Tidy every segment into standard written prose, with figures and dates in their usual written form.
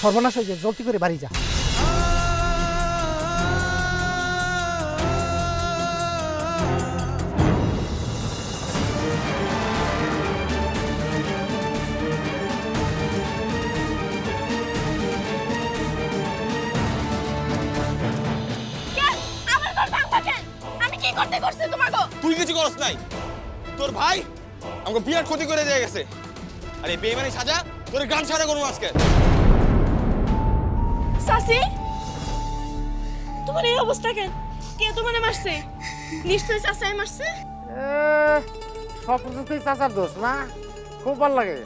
সর্বনাশ হয়ে যায়, জলদি করে বাড়ি যা। তুই কিছু করস নাই, তোর ভাই আমাকে বিরাট ক্ষতি করে দিয়ে গেছে। আরে বেইমানি সাজা তোর গান ছাড়া করবো আজকে। সাসি, তোমার এই অবস্থা কেন? কে তোমার মারছে? নিশ্চয়ই চাচাই মারছে। সব কিছুতেই চাচার দোষ না? খুব ভালো লাগে।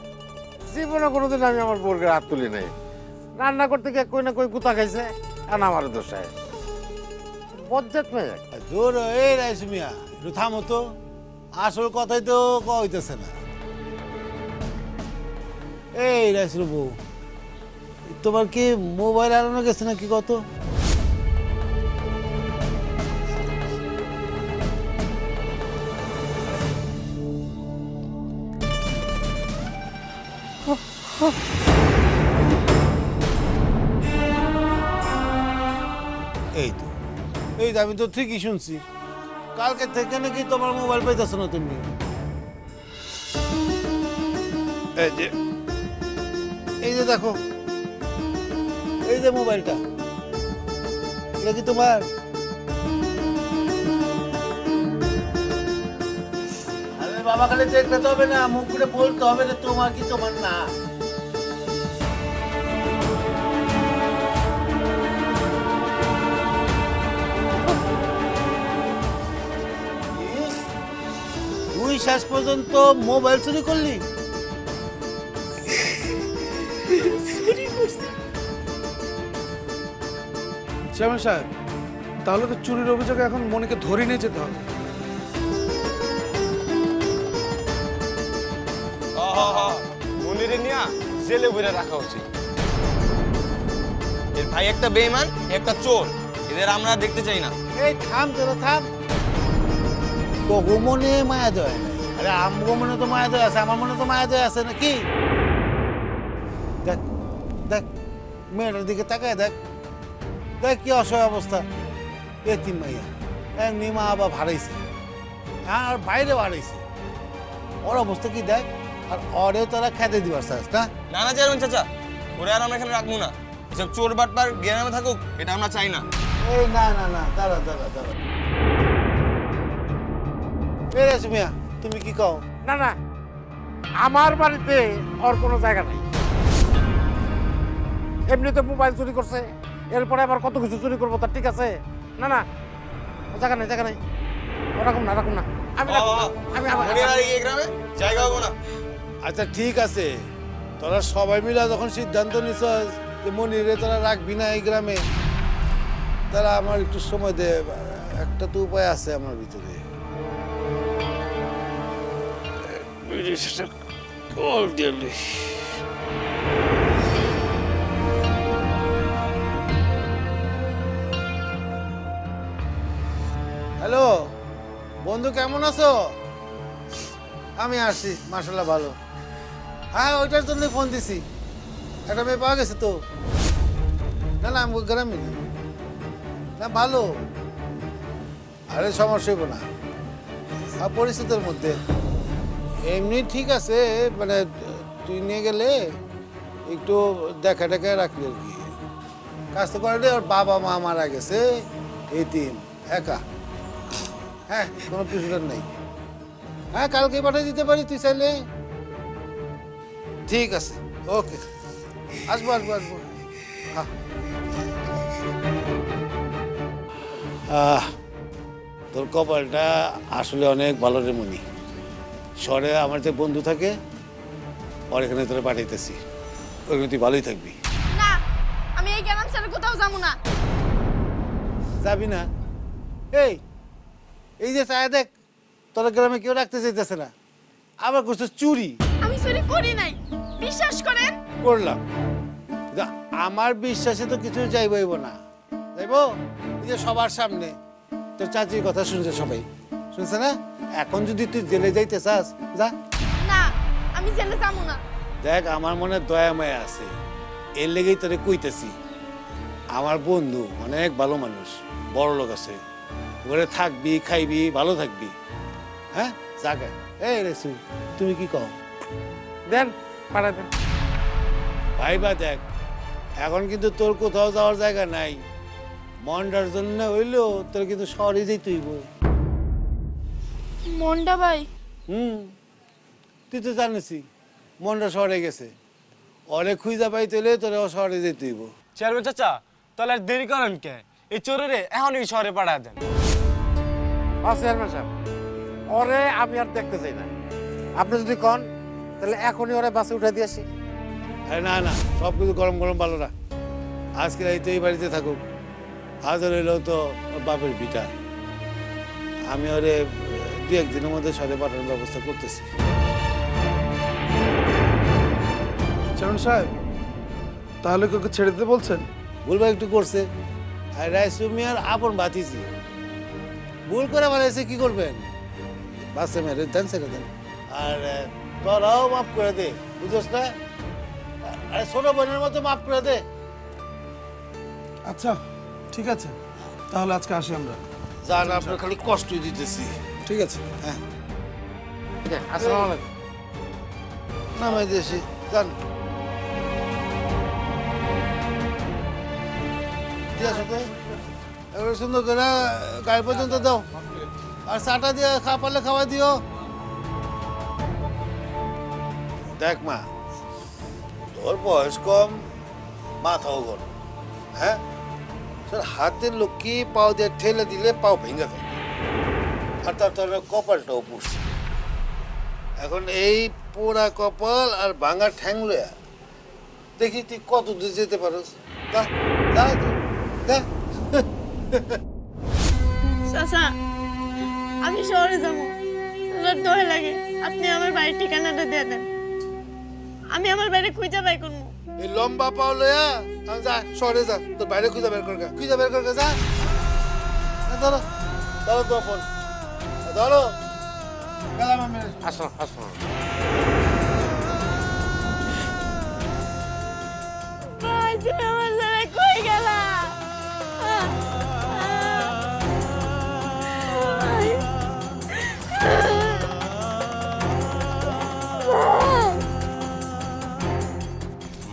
জীবনে কোনোদিন আমি আমার বোরকে হাত তুলি নাই। রান্না করতে গিয়ে কই না কই গুতা খাইছে, আর আমার দোষ হয়। বজ্জাত মেয়ে। দূর এই রাইস মিয়া, একটু থামো তো। আসল কথাই তো কইতেছে না। এই রাইস বউ, তোমার কি মোবাইল হারানো গেছে নাকি? কত এই তো, এই তো আমি তো ঠিকই শুনছি। কালকে থেকে নাকি তোমার মোবাইল পাইতেছো না তুমি। এই যে দেখো, এই যে মোবাইলটা, এটা কি তোমার? আরে বাবা, খালি দেখলে তো হবে না, মুখ করে বলতে হবে না তোমার কি তোমার না। তুই শেষ পর্যন্ত মোবাইল চুরি করলি? চেয়ারম্যান সাহেব, তাহলে তো চুরির অভিযোগে এখন মনিকে ধরে নিয়ে যেতে হবে। মনিরে নিয়ে জেলে বইরে রাখা উচিত। এর ভাই একটা বেঈমান, একটা চোর, এদের আমরা দেখতে চাই না। এই থাম তোরা, থাম। তোগো মনে মায়া দেয় না? আরে আমগো মনে তো মায়া দেয় আছে, আমার মনে তো মায়া দেয় আছে নাকি? দেখ দেখ, মেয়েটার দিকে তাকায় দেখ, দেখ কি অসহায় অবস্থা। এতিম মাইয়া, এমনি মা বাবা ভাড়াইছে, আর বাইরে ভাড়াইছে। ওর অবস্থা কি দেখ, আর ওরেও তোরা খেতে দিবার চাস না? না না চেয়ারম্যান চাচা, ওরে আর আমরা এখানে রাখবো না। এসব চোর বাটপার গ্রামে থাকুক, এটা আমরা চাই না। এই না না না, দাঁড়া দাঁড়া দাঁড়া। এই রেশমিয়া, তুমি কি কও? না না, আমার বাড়িতে ওর কোনো জায়গা নাই। এমনিতে মোবাইল চুরি করছে, এরপরে আবার কত কিছু চুরি করবো, তার ঠিক আছে? না না, জায়গা নেই, জায়গা নেই। রাখুন না, রাখুন না। আমি মনির আর এই গ্রামে জায়গা হবো না। আচ্ছা ঠিক আছে, তোরা সবাই মিলে যখন সিদ্ধান্ত নিছস যে মনিরে তোরা রাখবি না এই গ্রামে, তারা আমার একটু সময় দে। একটা তো উপায় আছে আমার ভিতরে। হ্যালো বন্ধু, কেমন আছো? আমি আসছি, মাশাআল্লাহ ভালো। হ্যাঁ, ওইটার জন্য ফোন দিছি। একটা মেয়ে পাওয়া গেছে তো। না না, আমি গ্রামে না, ভালো। আরে সমস্যা হইব না, পরিস্থিতির মধ্যে এমনি ঠিক আছে। মানে তুই নিয়ে গেলে একটু দেখা টেকা রাখলি আর কি। কাজ তো করে, ওর বাবা মা মারা গেছে, এতিম, একা। হ্যাঁ, কোনো প্রেশার নেই। হ্যাঁ, কালকে পাঠিয়ে দিতে পারি তুই চাইলে। ঠিক আছে, ওকে, আসবো আসবো আসবো। তোর কপালটা আসলে অনেক ভালো রে মনি। শহরে আমার যে বন্ধু থাকে, ওর এখানে তোরা পাঠাইতেছি, ওইখানে তুই ভালোই থাকবি। না, আমি এই গ্রাম ছেড়ে কোথাও যাবো না। যাবি না? এই এই যে চায় দেখ, তোর গ্রামে কেউ রাখতে চাইতেছে না, আবার করছে চুরি। আমি চুরি করি নাই, বিশ্বাস করেন। করলাম, আমার বিশ্বাসে তো কিছু যাইবইব না। যাইব এই যে সবার সামনে তোর চাচির কথা শুনছে, সবাই শুনছে না? এখন যদি তুই জেলে যাইতে চাস, যা। না, আমি জেলে যাবো না। দেখ, আমার মনে দয়া মায়া আছে, এর লেগেই তোরে কইতেছি আমার বন্ধু অনেক ভালো মানুষ, বড় লোক আছে, ওরে থাকবি খাইবি ভালো থাকবি। হ্যাঁ জাগা এই রেসু তুমি কি কও? দেন পাঠাই দেন। ভাইবা দেখ, এখন কিন্তু তোর কোথাও যাওয়ার জায়গা নাই। মনটার জন্য হইলেও তোর কিন্তু শহরে যেতে হইব। মন্ডা ভাই তুই তো জানিসই মনটা শহরে গেছে, অরে খুঁজা পাইতে হলে তোর শহরে যেতে হইব। চেয়ারম্যান চাচা তাহলে আর দেরি করেন কে? এই চোরেরে এখনই শহরে পাঠা দেন। চেয়ারম্যান সাহেব, ওরে আমি আর দেখতে চাই না। আপনি যদি কন তাহলে এখনই ওরে বাসে উঠে দিয়ে আসি। আরে না না, সব কিছু গরম গরম ভালো না। আজকে রাইতে এই বাড়িতে থাকুক, আজ হইলেও তো ওর বাপের বিটা। আমি ওরে দু একদিনের মধ্যে শহরে পাঠানোর ব্যবস্থা করতেছি। চেয়ারম্যান সাহেব, তাহলে কাউকে ছেড়ে দিতে বলছেন? ভুলবা একটু করছে, আর রাইসু মিয়ার আপন বাতিছি, ভুল করে বানাইছে, কি করবেন? বাসে মেরে দেন, ছেড়ে দেন। আর তোরাও মাফ করে দে, বুঝোস না? আরে ছোট বোনের মতো মাফ করে দে। আচ্ছা ঠিক আছে, তাহলে আজকে আসি আমরা। জান আপনার খালি কষ্টই দিতেছি। ঠিক আছে। হ্যাঁ আসসালামু আলাইকুম। নামাই দিয়েছি, জান দিয়ে আসো তো, এবার সুন্দর করে গায়ে পর্যন্ত দাও, আর চাটা দিয়ে খাওয়া পারলে খাওয়া দিও। দেখ মা, তোর বয়স কম, মাথাও গরম। হ্যাঁ তোর হাতের লোককে পাও দিয়ে ঠেলে দিলে পাও ভেঙে দেয়, আর তোর কপালটাও পুড়ছে। এখন এই পোড়া কপাল আর ভাঙা ঠ্যাং লয়া দেখি তুই কত দূর যেতে পারস। চাচা আমি শহরে যাবো, আমার দোয়া লাগে আপনি আমার বাড়ির ঠিকানাটা দিয়ে দেন, আমি আমার বাড়ি খুঁজে বাই করবো। এই লম্বা পাও লয়া যা শহরে যা, তোর বাইরে খুঁজে বের কর, খুঁজে বের কর, যা। ধরো ধরো তো ফোন ধরো, গেলাম আমি। আসো আসো। ভাই তুমি আমার ছেড়ে কই গেলা?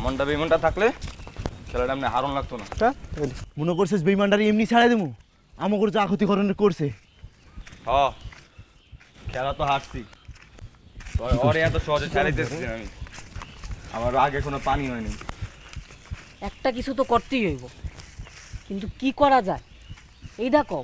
মনটা বেমনটা থাকলে খেলাটা এমনি হারণ লাগতো না। মনে করছিস বেইমানটারে এমনি ছাড়াই দেবো? আমাকে যা ক্ষতিকরণ করছে। হ খেলা তো হারছি, ওরে এত সহজে ছাড়াইতেছি আমি, আমার আগে কোনো পানি হয়নি। একটা কিছু তো করতেই হইব, কিন্তু কি করা যায় এই দেখো।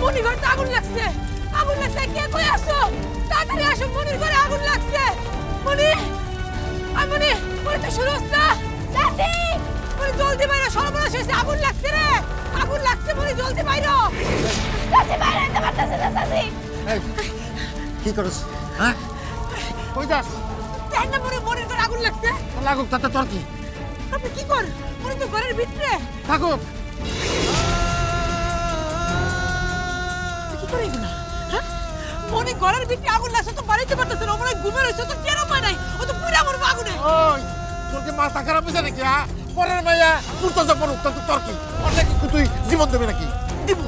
মনির ঘরে আগুন লাগছে, আগুন লাগছে, কে কই আসো? তাড়াতাড়ি আসো, মনির ঘরে আগুন লাগছে। মনি, মনি, মনি তো শুরু হচ্ছে না। চাচি, মনি জলদি বাইরে, সর্বনাশ হয়েছে, আগুন লাগছে রে, আগুন লাগছে, মনি জলদি বাইরে। চাচি বাইরে যেতে পারতেছে না চাচি। কি করছ? হ্যাঁ কই যাস? দেখেন না মনির ঘরে আগুন লাগছে। লাগুক তাতে তোর কি? আপনি কি করেন? মনি তো ঘরের ভিতরে। থাকুক। কি করে এগুলা? হ্যাঁ? মনি ঘরের ভিতরে আগুন লাগছে তো বাড়িতে পারতেছে না, মনে হয় ঘুমের হয়েছে তো কেন পায় নাই, ও তো পুরা মরবে আগুনে। ওই তোর কি মাথা খারাপ হয়েছে নাকি? পরের মাইয়া পুরতো পড়ুক তাতে তোর কি? অনেক তুই জীবন দেবে নাকি? দিব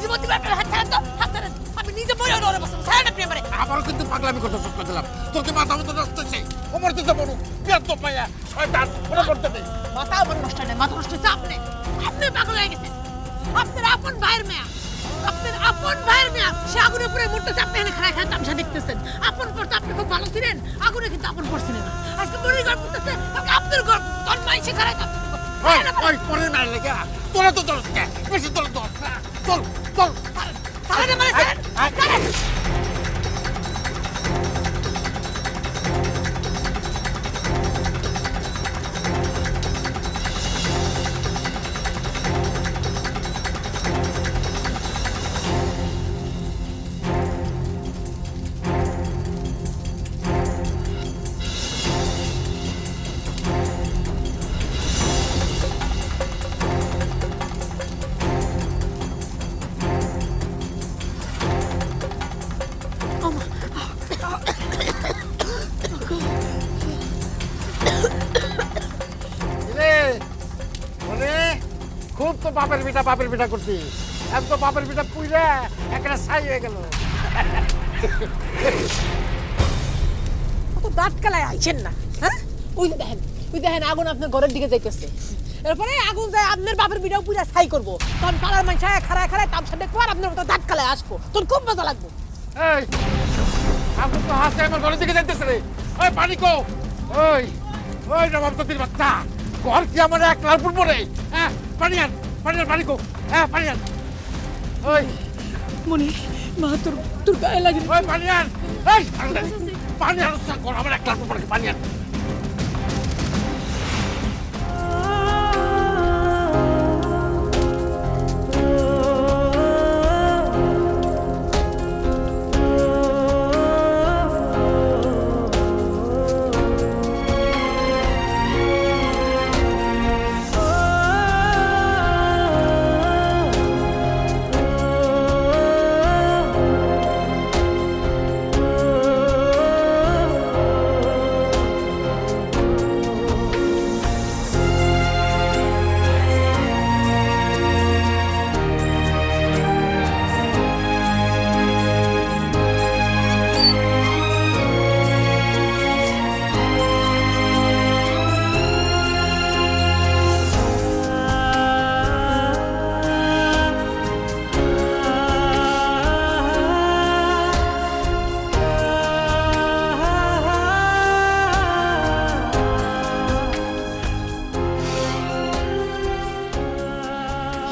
জীবন দিবে। আপনার হাত ছাড়েন তো, হাত ছাড়েন। আমি নিজে বই ওরে বসে ছাড়েন আপনি আমারে। আবারও কিন্তু পাগলামি করতে শুরু করে দিলাম। তোর কি মাথা মতো নষ্ট হচ্ছে? ওমর দিতে পড়ুক বিয়ার তো মাইয়া শয়তান ওরা করতে নেই। মাথা আমার নষ্ট নেই, মাথা নষ্ট হচ্ছে আপনি। আপনি পাগল হয়ে গেছেন। আপনার আপন ভাইয়ের মেয়া, আপনার আপন ভাইয়ের মেয়া সে আগুনের উপরে মরতেছে, আপনি এখানে খাড়া খাড়া তামসা দেখতেছেন। আপন পড়তে আপনি খুব ভালো ছিলেন, আগুনে কিন্তু আপন পড়ছিলেন না। আজকে মনির ঘর পড়তেছে, আপনার ঘর তোর মাইসে খাড়ায় থাকতে। ওই পরের মায়ের লেগে তোরা তো তোর বেশি তোর চল চল ছাড়েন আমারে, ছাড়েন, ছাড়েন। খুব তো বাপের পিঠা করছি, এত বাপের পিঠা পুইরা একটা ছাই হয়ে গেল। কত দাঁত কালায় আইছেন না, হ্যাঁ? ওই দেখেন আগুন আপনার ঘরের দিকে যাইতেছে। এরপরে আগুন যায় আপনার বাপের বিটাও পুরা ছাই করবো, তখন পাড়ার মানুষ খাড়ায় খাড়ায় তামসা দেখবো আর আপনার মতো দাঁত কালায় আসবো, তোর খুব মজা লাগবে। এই আগুন তো হাসে আমার ঘরের দিকে যাইতেছে রে। ওই পানি কো, ওই ওই নবাব তোর বাচ্চা ঘর কি আমার এক লাল ফুল পরে? হ্যাঁ পানি আন পানি কো, হ্যাঁ পানি আন। ওই মনি মা তোর গায়ে লাগে। ওই পানি আন, এই পানি আন, ঘর আমার এক লাল ফুল পরে, পানি আন।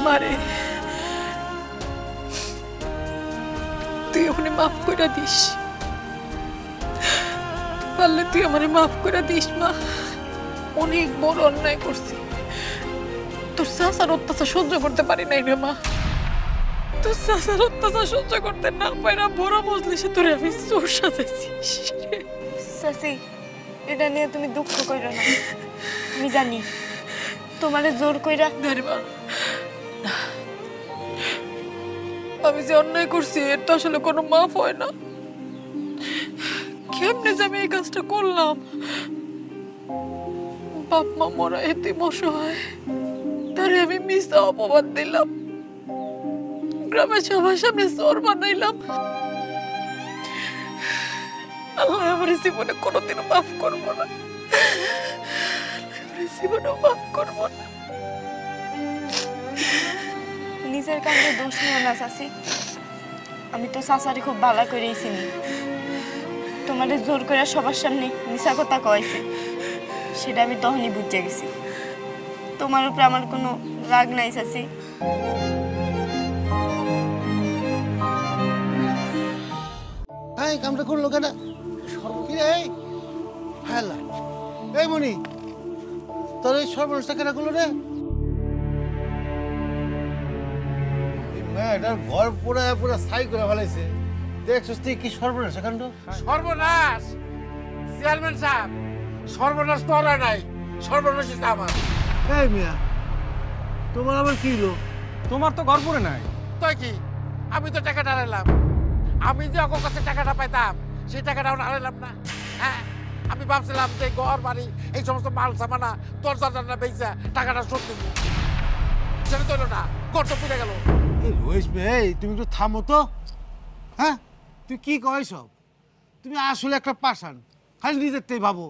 মারে তুই ওখানে মাফ করে দিস, পারলে তুই আমারে মাফ করে দিস মা। অনেক বড় অন্যায় করছি, তোর শাসার অত্যাচার সহ্য করতে পারি নাই রে মা। তোর শাসার অত্যাচার সহ্য করতে না পারা বড় মজলিসে তোরে আমি চোর সাজাইছি। চাচি, এটা নিয়ে তুমি দুঃখ কইরো না, আমি জানি তোমারে জোর কইরা। মা আমি যে অন্যায় করছি এর তো আসলে কোনো মাফ হয় না। কেমনে যে আমি এই কাজটা করলাম, বাপ মা মরা এতে অসহায়, তারে আমি মিথ্যা অপবাদ দিলাম, গ্রামের সবার সামনে চোর বানাইলাম। আল্লাহ আমার জীবনে কোনোদিনও মাফ করবো না, জীবনেও মাফ করবো না। নিজের কাছে দোষ নিও না চাচি, আমি তো চাচারি খুব ভালো করেই চিনি। তোমারে জোর করে সবার সামনে মিছা কথা কয়েছে, সেটা আমি তখনই বুঝে গেছি। তোমার উপরে আমার কোনো রাগ নাই চাচি। এই কামটা করলো কেন? কি রে? হ্যালো এই মনি, তোর এই সর্বনাশটা কেনা করলো রে? এটার ঘর পুরা পুরা ছাই করে ফেলাইছে। দেখছিস তুই কি সর্বনাশ কাণ্ড? সর্বনাশ চেয়ারম্যান সাহেব, সর্বনাশ তো আর নাই, সর্বনাশ হচ্ছে আমার। এই মিয়া, তোমার আবার কি হলো? তোমার তো ঘর পড়ে নাই। তাই কি, আমি তো টাকাটা হারাইলাম। আমি যে অগর কাছে টাকাটা পাইতাম সেই টাকাটাও হারাইলাম না। হ্যাঁ, আমি ভাবছিলাম যে ঘর বাড়ি এই সমস্ত মাল সামানা দরজা জানলা বেচা টাকাটা শোধ দিব, সেটা তো হলো না, ঘর তো পুড়ে গেল। এই রয়েশ ভাই, তুমি একটু থামো তো। হ্যাঁ, তুই কি কয় সব? তুমি আসলে একটা পাষাণ, খালি নিজেরটাই ভাবো।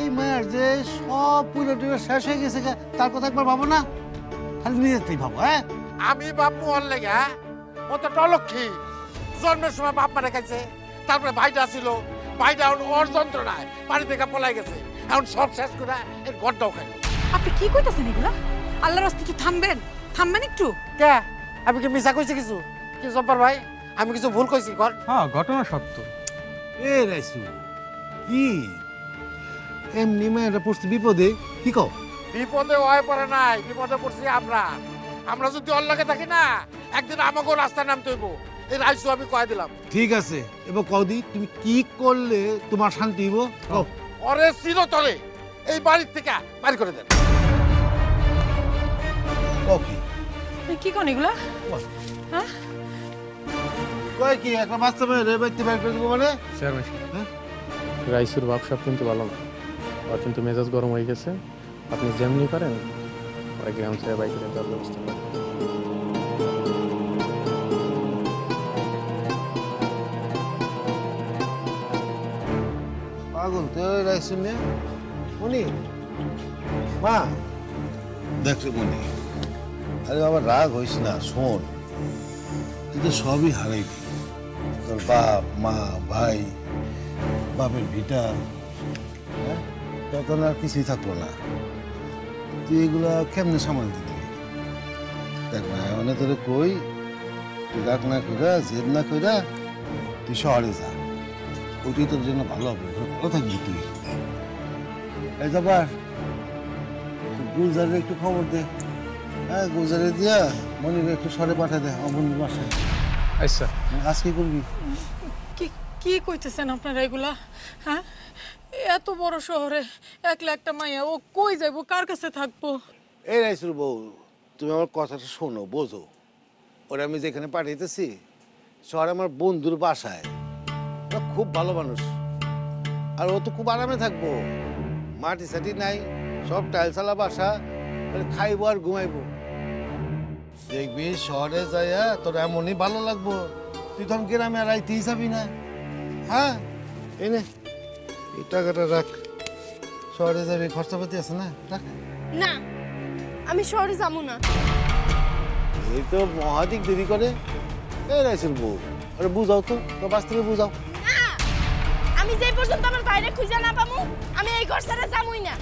এই মায়ের যে সব পুরো শেষ হয়ে গেছে, তার কথা একবার ভাবো না, খালি নিজেরটাই ভাবো। হ্যাঁ, আমি বাপ মোহন লেগে, হ্যাঁ, ও তো টলক্ষী, জন্মের সময় বাপ মারা গেছে, তারপরে ভাইটা ছিল, ভাইটা এখন ওর যন্ত্রণায় বাড়ি থেকে পলাই গেছে, এখন সব শেষ করে এর ঘরটাও খাই। আপনি কি কইতাছেন এগুলা? আল্লাহর রাস্তায় একটু থামবেন একটু। কে, আমি কি মিছা কইছি কিছু? কি জব্বার ভাই, আমি কিছু ভুল কইছি? ঘর হ্যাঁ, ঘটনা সত্য। এ রাইসু, কি এমনি মেয়েটা পড়ছে বিপদে? কি কও? বিপদে হয়ে পড়ে নাই, বিপদে পড়ছি আমরা। আমরা যদি ওর লাগে থাকি না, একদিন আমাকেও রাস্তায় নামতে হইব। এই রাইসু আমি কয়ে দিলাম। ঠিক আছে, এবার কদি তুমি কি করলে তোমার শান্তি হইব? কও। ওরে চিরতরে এই বাড়ির থেকে বাড়ি করে দেন। কও কি? কি কোন এগুলা? হ্যাঁ, কয় কি একটা বাস্তবে রে বাইতে বাইর করে দেবো মানে? চেয়ারম্যান সাহেব, রাইসুর বাপসাপ কিন্তু ভালো না, ওর কিন্তু মেজাজ গরম হয়ে গেছে। আপনি যেমনি পারেন ওই গ্রাম ছেড়ে বাইক করে দেওয়ার ব্যবস্থা করেন। পাগল তো রাইসু নে মনি মা, দেখছো মনি, আরে বাবা রাগ হইস না, শোন, তুই তো সবই হারাইবি। তোর বাপ মা ভাই, বাপের ভিটা, হ্যাঁ, তখন আর কিছুই থাকলো না। তুই এগুলা কেমনে সামাল দিবি? দেখ না, মানে তোরে কই, তুই রাগ না কইরা, জেদ না কইরা তুই শহরে যা, ওইটাই তোর জন্য ভালো হবে, ভালো থাকবি তুই। এই যাবার গুলজারের একটু খবর দে। হ্যাঁ, গুলজারে দিয়া মনিরে একটু শহরে পাঠা দে, আমার বন্ধুর বাসায়। আচ্ছা, আজ কি করবি? কি কইতেছেন আপনারা এগুলা? হ্যাঁ, এত বড় শহরে একলা একটা মাইয়া, ও কই যাইবো, কার কাছে থাকবো? এই রাইসুর বউ, তুমি আমার কথাটা শোনো, বোঝো। ওরা আমি যেখানে পাঠাইতেছি শহরে আমার বন্ধুর বাসায়, ওরা খুব ভালো মানুষ, আর ও তো খুব আরামে থাকবো। মাটি সাটি নাই, সব টাইলসালা বাসা, খাইবো আর ঘুমাইবো। দেখবি শহরে যাইয়া তোর এমনই ভালো লাগবো, তুই তখন গ্রামে আর আইতেই যাবি না। হ্যাঁ, এই নে, এই টাকাটা রাখ, শহরে যাবি, খরচাপাতি আছে না, রাখ। না, আমি শহরে যাবো না। এই তো মহাদিক দেরি করে। এই রাইসুর বউ, আরে বুঝাও তো, তোর বাস থেকে বুঝাও। না, আমি যে পর্যন্ত আমার বাইরে খুঁজে না পাবো, আমি এই ঘর ছাড়া যাবোই না।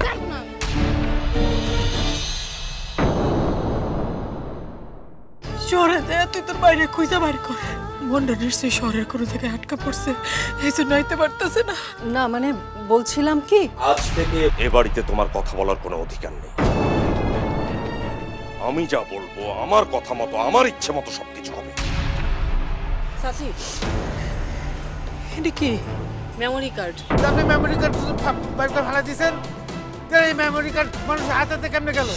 যাবো না আমি। শহরে যায় তুই তোর বাইরে খুঁজা বাইর কর। মনটা নিশ্চয়ই শহরের কোনো থেকে আটকা পড়ছে, এই জন্য আইতে পারতেছে না। না মানে বলছিলাম কি, আজ থেকে এ বাড়িতে তোমার কথা বলার কোনো অধিকার নেই। আমি যা বলবো আমার কথা মতো, আমার ইচ্ছে মতো সবকিছু হবে। চাচি, এটা কি? Memory card. আপনি মেমোরি কার্ড বাইর করে ফেলা দিয়েছেন? এই মেমোরি কার্ড মানুষের হাতে কেমনে গেল?